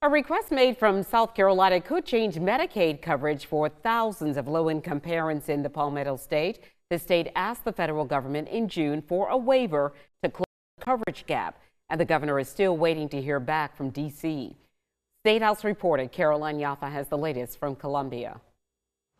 A request made from South Carolina could change Medicaid coverage for thousands of low-income parents in the Palmetto State. The state asked the federal government in June for a waiver to close the coverage gap, and the governor is still waiting to hear back from D.C. State House reporter Caroline Yaffa has the latest from Columbia.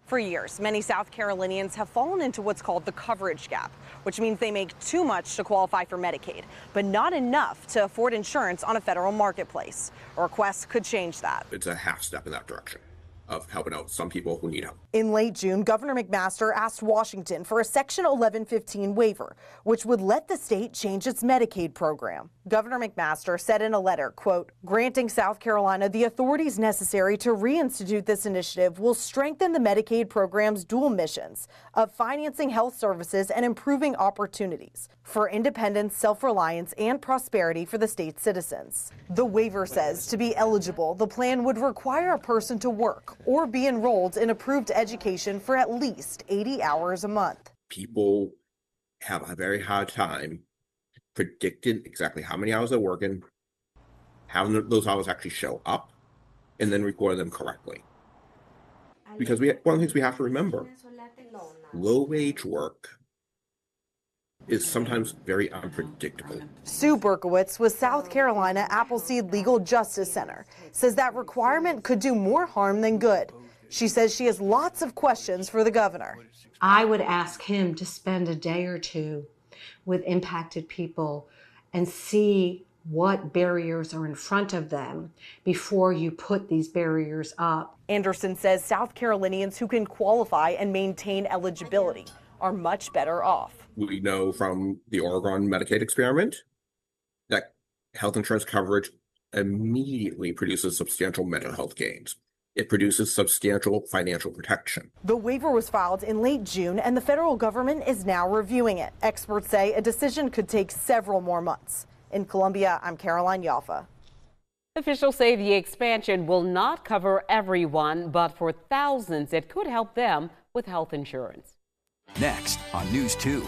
For years, many South Carolinians have fallen into what's called the coverage gap, which means they make too much to qualify for Medicaid, but not enough to afford insurance on a federal marketplace. A request could change that. It's a half step in that direction of helping out some people who need help. In late June, Governor McMaster asked Washington for a Section 1115 waiver, which would let the state change its Medicaid program. Governor McMaster said in a letter, quote, granting South Carolina the authorities necessary to reinstitute this initiative will strengthen the Medicaid program's dual missions of financing health services and improving opportunities for independence, self-reliance, and prosperity for the state's citizens. The waiver says to be eligible, the plan would require a person to work or be enrolled in approved education for at least 80 hours a month. People have a very hard time predicting exactly how many hours they're working, having those hours actually show up, and then record them correctly. Because one of the things we have to remember, low-wage work is sometimes very unpredictable. Sue Berkowitz with South Carolina Appleseed Legal Justice Center says that requirement could do more harm than good. She says she has lots of questions for the governor. I would ask him to spend a day or two with impacted people and see what barriers are in front of them before you put these barriers up. Anderson says South Carolinians who can qualify and maintain eligibility are much better off. We know from the Oregon Medicaid experiment that health insurance coverage immediately produces substantial mental health gains. It produces substantial financial protection. The waiver was filed in late June, and the federal government is now reviewing it. Experts say a decision could take several more months. In Columbia, I'm Caroline Yaffa. Officials say the expansion will not cover everyone, but for thousands, it could help them with health insurance. Next on News 2.